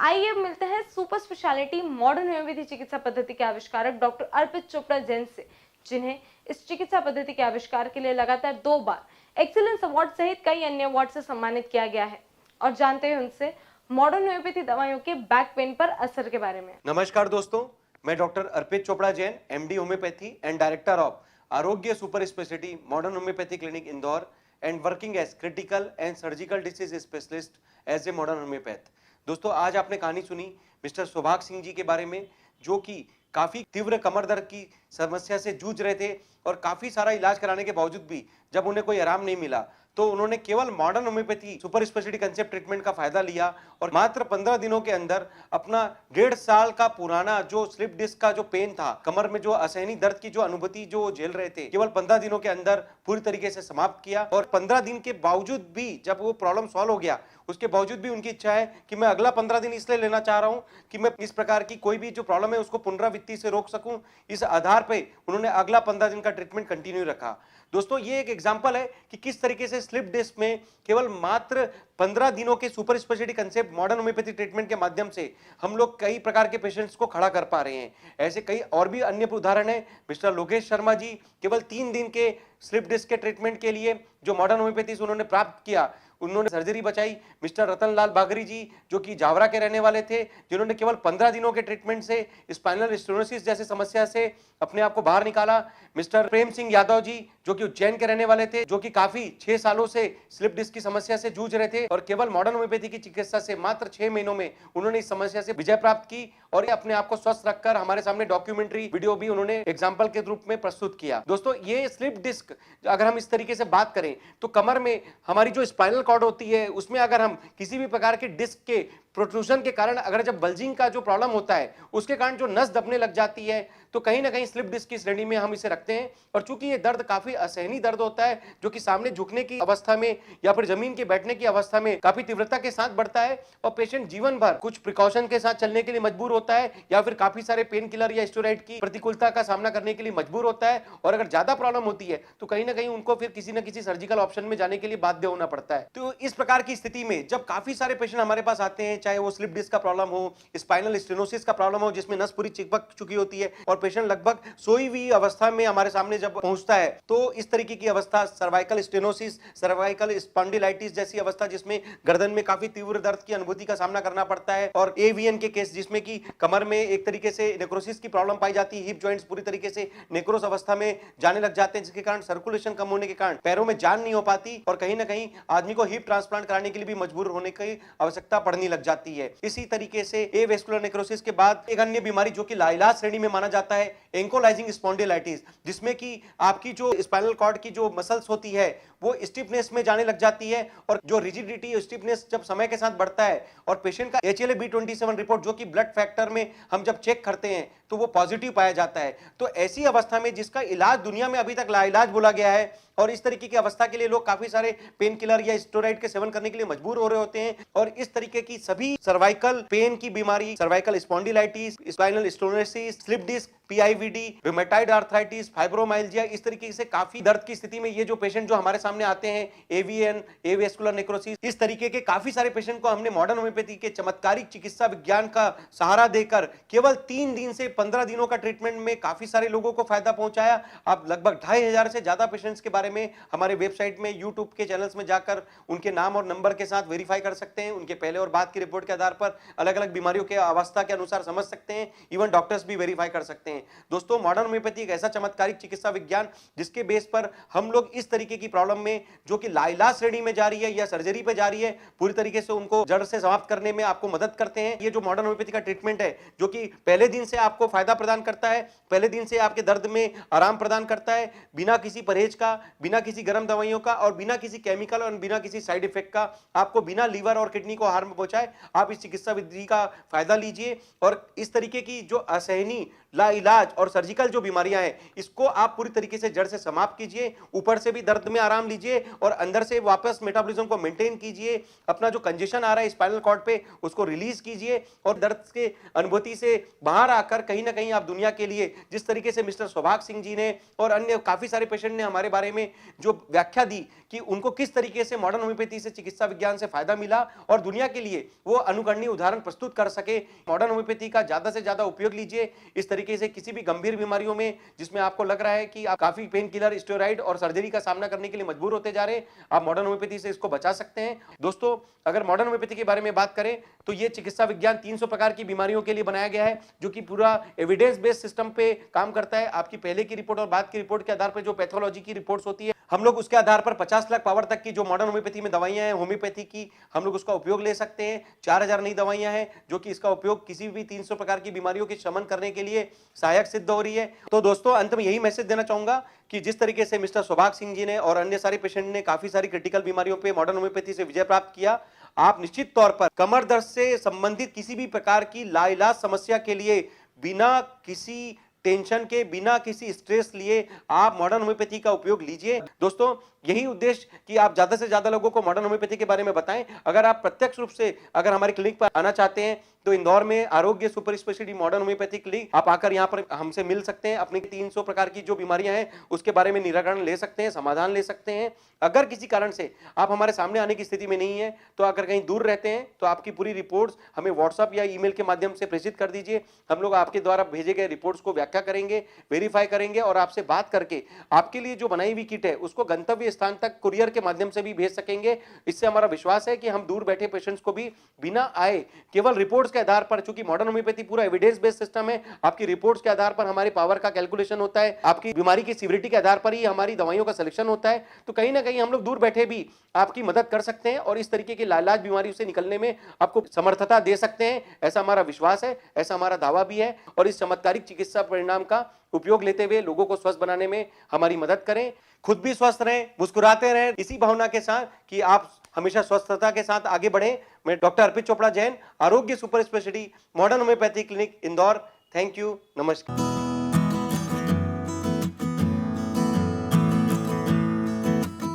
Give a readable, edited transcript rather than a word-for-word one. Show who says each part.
Speaker 1: आइए अब मिलते हैं सुपर स्पेशलिटी मॉडर्न होम्योपैथी चिकित्सा पद्धति के आविष्कारक डॉक्टर अर्पित चोपड़ा जैन से, जिन्हें इस चिकित्सा पद्धति के आविष्कार के लिए लगातार 2 बार एक्सीलेंस अवार्ड सहित कई अन्य अवार्ड से सम्मानित किया गया है। और जानते हैं उनसे मॉडर्न होम्योपैथी दवाइयों के बैक पेन पर असर के बारे में।
Speaker 2: नमस्कार दोस्तों, मैं doctor Arpit Chopra Jain, MD homoeopathy and director of Arogya super speciality modern homoeopathy clinic Indore and working as critical and surgical disease specialist as a modern homoeopath. दोस्तों, आज आपने कहानी सुनी मिस्टर सुभाग सिंह जी के बारे में, जो कि काफी तीव्र कमर दर्द की समस्या से जूझ रहे थे और काफी सारा इलाज कराने के बावजूद भी जब उन्हें कोई आराम नहीं मिला तो उन्होंने केवल modern homeopathy super speciality concept treatment का फायदा लिया और मात्र 15 दिनों के अंदर अपना 1.5 साल का पुराना जो स्लिप डिस्क का जो पेन था, कमर में जो असहनीय दर्द की जो अनुभूति जो झेल रहे थे, केवल 15 दिनों के अंदर पूरी तरीके से समाप्त किया। और 15 दिन के बावजूद भी जब वो प्रॉब्लम सॉल्व हो गया, उसके बावजूद भी उनकी इच्छा है कि मैं अगला 15 दिन इसलिए लेना चाह रहा हूं कि मैं इस प्रकार की कोई भी जो प्रॉब्लम है उसको पुनरावृत्ति से रोक सकूं। इस आधार पे उन्होंने अगला 15 दिन का ट्रीटमेंट कंटिन्यू रखा। दोस्तों, ये एक एग्जांपल है कि किस तरीके से स्लिप डिस्क में केवल मात्र 15 दिनों के super speciality concept modern homeopathy treatment के माध्यम से हम लोग कई प्रकार के पेशेंट्स को खड़ा कर पा रहे हैं। ऐसे कई और भी अन्य उदाहरण है। मिस्टर लोकेश शर्मा जी केवल 3 दिन के स्लिप डिस्क के ट्रीटमेंट के लिए जो मॉडर्न होम्योपैथी से उन्होंने प्राप्त किया, उन्होंने सर्जरी बचाई। मिस्टर रतनलाल बागरी जी, जो कि जावरा के रहने वाले थे, जिन्होंने केवल 15 दिनों के ट्रीटमेंट से स्पाइनल स्टेनोसिस जैसी समस्या से अपने आप को बाहर निकाला। मिस्टर प्रेम सिंह यादव जी, जो कि उज्जैन के रहने वाले थे, जो कि काफी 6 सालों से स्लिप डिस्क की समस्या से जूझ रहे थे और केवल मॉडर्न होम्योपैथी की चिकित्सा से मात्र 6 महीनों में उन्होंने इस समस्या से विजय प्राप्त की और अपने आप को स्वस्थ रखकर हमारे सामने डॉक्यूमेंट्री वीडियो भी उन्होंने एग्जाम्पल के रूप में प्रस्तुत किया। दोस्तों, ये स्लिप डिस्क अगर हम इस तरीके से बात करें तो कमर में हमारी जो स्पाइनल कॉर्ड होती है उसमें अगर हम किसी भी प्रकार के डिस्क के प्रोट्रूजन के कारण, अगर जब बल्जिंग का जो प्रॉब्लम होता है उसके कारण जो नस दबने लग जाती है, तो कहीं ना कहीं स्लिप डिस्क की श्रेणी में हम इसे रखते हैं। और चूंकि ये दर्द काफी असहनीय दर्द होता है, जो कि सामने झुकने की अवस्था में या फिर जमीन के बैठने की अवस्था में काफी तीव्रता के साथ बढ़ता है और पेशेंट जीवन भर कुछ प्रिकॉशन के साथ चलने के लिए मजबूर होता है या फिर काफी सारे पेन किलर या स्टेरॉइड की प्रतिकूलता का सामना करने के लिए मजबूर होता है। और अगर ज्यादा प्रॉब्लम होती है तो कहीं ना कहीं उनको फिर किसी न किसी सर्जिकल ऑप्शन में जाने के लिए बाध्य होना पड़ता है। तो इस प्रकार की स्थिति में जब काफी सारे पेशेंट हमारे पास आते हैं, चाहे वो स्लिप डिस्क का प्रॉब्लम हो, स्पाइनल स्टेनोसिस का प्रॉब्लम हो जिसमें नस पूरी चिपक चुकी होती है और पेशेंट लगभग सोई हुई अवस्था में हमारे सामने जब पहुंचता है, तो इस तरीके की अवस्था सर्वाइकल स्टेनोसिस, सर्वाइकल स्पॉन्डिलाइटिस जैसी अवस्था जिसमें गर्दन में काफी तीव्र दर्द की अनुभूति का सामना करना पड़ता है, और एवीएन के केस जिसमें कि कमर में एक तरीके से नेक्रोसिस की प्रॉब्लम पाई जाती है, हिप जॉइंट्स पूरी तरीके से नेक्रोस अवस्था में जाने लग जाते हैं, जिसके कारण सर्कुलेशन कम होने के कारण पैरों में जान नहीं हो पाती और कहीं ना कहीं आदमी को हिप ट्रांसप्लांट कराने के लिए भी मजबूर होने की आवश्यकता पड़ने लग जाती है। इसी तरीके से एवेस्कुलर नेक्रोसिस के बाद एक अन्य बीमारी जो कि लाइलाज श्रेणी में माना जाता है, एंकोलाइजिंग स्पॉन्डिलाइटिस, जिसमें कि आपकी जो स्पाइनल कॉर्ड की जो मसल्स होती है वो स्टिफनेस में जाने लग जाती है और जो रिजिडिटी स्टिफनेस जब समय के साथ बढ़ता है और पेशेंट का HLA-B27 रिपोर्ट जो कि ब्लड फैक्टर में हम जब चेक करते हैं तो वो पॉजिटिव पाया जाता है। तो ऐसी अवस्था में जिसका इलाज दुनिया में अभी तक लाइलाज बोला गया है और इस तरीके की अवस्था के लिए लोग काफी सारे पेन किलर या स्टेरॉइड के सेवन करने के लिए मजबूर हो रहे होते हैं और इस तरीके की सभी सर्वाइकल पेन की बीमारी, cervical spondylitis, spinal stenosis, slip disc, PIVD, rheumatoid arthritis, fibromyalgia, इस तरीके से काफी दर्द की स्थिति में ये जो पेशेंट जो हमारे सामने आते हैं, एवीएन, एवेस्कुलर नेक्रोसिस, इस तरीके के काफी सारे पेशेंट को हमने मॉडर्न होम्योपैथी के चमत्कारिक चिकित्सा विज्ञान का सहारा देकर केवल 3 दिन से 15 दिनों का ट्रीटमेंट में काफी सारे लोगों को फायदा पहुंचाया। आप लगभग 2500 से ज्यादा पेशेंट्स के बारे में हमारे वेबसाइट में, यूट्यूब के चैनल्स में जाकर उनके नाम और नंबर के साथ वेरीफाई कर सकते हैं। उनके पहले और बाद की रिपोर्ट के आधार पर अलग अलग बीमारियों के अवस्था के अनुसार समझ सकते हैं। इवन डॉक्टर्स भी वेरीफाई कर सकते हैं। दोस्तों, मॉडर्न होम्योपैथी एक ऐसा चमत्कारिक चिकित्सा विज्ञान जिसके बेस पर हम लोग इस तरीके की प्रॉब्लम में जो कि लाइलाज श्रेणी में जा रही है या सर्जरी पे जा रही है, पूरी तरीके से उनको जड़ से समाप्त करने में आपको मदद करते हैं। ये जो मॉडर्न होम्योपैथी का ट्रीटमेंट है जो कि पहले दिन से आपको फायदा प्रदान करता है, पहले दिन से आपके दर्द में आराम प्रदान करता है, बिना किसी परहेज का, बिना किसी गर्म दवाइयों का और बिना किसी केमिकल और बिना किसी साइड इफेक्ट का, आपको बिना लीवर और किडनी को हार्म पहुंचाए, आप इस चिकित्सा विधि का फायदा लीजिए और इस तरीके की जो असहनीय लाइलाज और सर्जिकल जो बीमारियां हैं इसको आप पूरी तरीके से जड़ से समाप्त कीजिए, ऊपर से भी दर्द में आराम लीजिए और अंदर से वापस मेटाबॉलिज्म को मेंटेन कीजिए। अपना जो कंजेशन आ रहा है स्पाइनल कॉर्ड पे उसको रिलीज कीजिए और दर्द के अनुभूति से बाहर आकर कहीं ना कहीं आप दुनिया के लिए, जिस तरीके से मिस्टर सौभाग सिंह जी ने और अन्य काफी सारे पेशेंट ने हमारे बारे में जो व्याख्या दी कि उनको किस तरीके से मॉडर्न होम्योपैथी से, चिकित्सा विज्ञान से फायदा मिला और दुनिया के लिए वो अनुकरणीय उदाहरण प्रस्तुत कर सके। मॉडर्न होम्योपैथी का ज्यादा से ज्यादा उपयोग लीजिए। इस तरीके से किसी भी गंभीर बीमारियों में जिसमें आपको लग रहा है कि आप काफी पेन किलर, स्टेरॉइड और सर्जरी का सामना करने के लिए मजबूर होते जा रहे हैं, आप मॉडर्न होम्योपैथी से इसको बचा सकते हैं। दोस्तों, अगर मॉडर्न होम्योपैथी के बारे में बात करें तो ये चिकित्सा विज्ञान 300 प्रकार की बीमारियों के लिए बनाया गया है, जो कि पूरा एविडेंस बेस्ड सिस्टम पे काम करता है। आपकी पहले की रिपोर्ट और बाद की रिपोर्ट के आधार पर जो पैथोलॉजी की रिपोर्ट्स होती है, हम लोग उसके आधार पर 50 लाख पावर तक की जो मॉडर्न होम्योपैथी में दवाइयां हैं होम्योपैथी की, हम लोग उसका उपयोग ले सकते हैं। 4000 नई दवाइयां हैं जो कि इसका उपयोग किसी भी 300 प्रकार की बीमारियों के शमन करने के लिए सहायक सिद्ध हो रही है। तो दोस्तों, अंत में यही मैसेज देना चाहूंगा कि जिस तरीके से मिस्टर सौभाग सिंह जी ने और अन्य सारे पेशेंट ने काफी सारी क्रिटिकल बीमारियों पे मॉडर्न होम्योपैथी से विजय प्राप्त किया, आप निश्चित तौर पर कमर दर्द से संबंधित किसी भी प्रकार की लाइलाज समस्या के लिए बिना किसी टेंशन के, बिना किसी स्ट्रेस लिए आप मॉडर्न होम्योपैथी का उपयोग लीजिए। दोस्तों, यही उद्देश्य कि आप ज्यादा से ज्यादा लोगों को मॉडर्न होम्योपैथी के बारे में बताएं। अगर आप प्रत्यक्ष रूप से अगर हमारे क्लिनिक पर आना चाहते हैं तो इंदौर में आरोग्य super speciality modern homoeopathy clinic, आप आकर यहाँ पर हमसे मिल सकते हैं। अपनी 300 प्रकार की जो बीमारियां हैं उसके बारे में निराकरण ले सकते हैं, समाधान ले सकते हैं। अगर किसी कारण से आप हमारे सामने आने की स्थिति में नहीं है तो अगर कहीं दूर रहते हैं तो आपकी पूरी रिपोर्ट्स हमें व्हाट्सएप या ईमेल के माध्यम से प्रेषित कर दीजिए। हम लोग आपके द्वारा भेजे गए रिपोर्ट्स को व्याख्या करेंगे, वेरीफाई करेंगे और आपसे बात करके आपके लिए जो बनाई हुई किट है उसको गंतव्य स्थान तक कुरियर के माध्यम से भी भेज सकेंगे। इससे हमारा विश्वास है कि हम दूर बैठे पेशेंट्स को भी बिना आए, केवल रिपोर्ट्स के आधार पर, चूंकि मॉडर्न होम्योपैथी पूरा एविडेंस बेस्ड सिस्टम है, आपकी रिपोर्ट्स के आधार पर हमारे पावर का कैलकुलेशन होता है, आपकी बीमारी की सीवियरिटी के आधार पर ही हमारी दवाइयों का सिलेक्शन होता है। तो कहीं ना कहीं हम लोग दूर बैठे भी आपकी मदद कर सकते हैं और इस तरीके की लाइलाज बीमारी से निकलने में आपको समर्थता दे सकते हैं। ऐसा हमारा विश्वास है, ऐसा हमारा दावा भी है और इस चमत्कारिक चिकित्सा परिणाम का उपयोग लेते हुए लोगों को स्वस्थ बनाने में हमारी मदद करें। खुद भी स्वस्थ रहें, मुस्कुराते रहें, इसी भावना के साथ कि आप हमेशा स्वस्थता के साथ आगे बढ़ें। मैं डॉक्टर अर्पित चोपड़ा जैन, आरोग्य super speciality modern homoeopathy clinic Indore. Thank you, नमस्कार।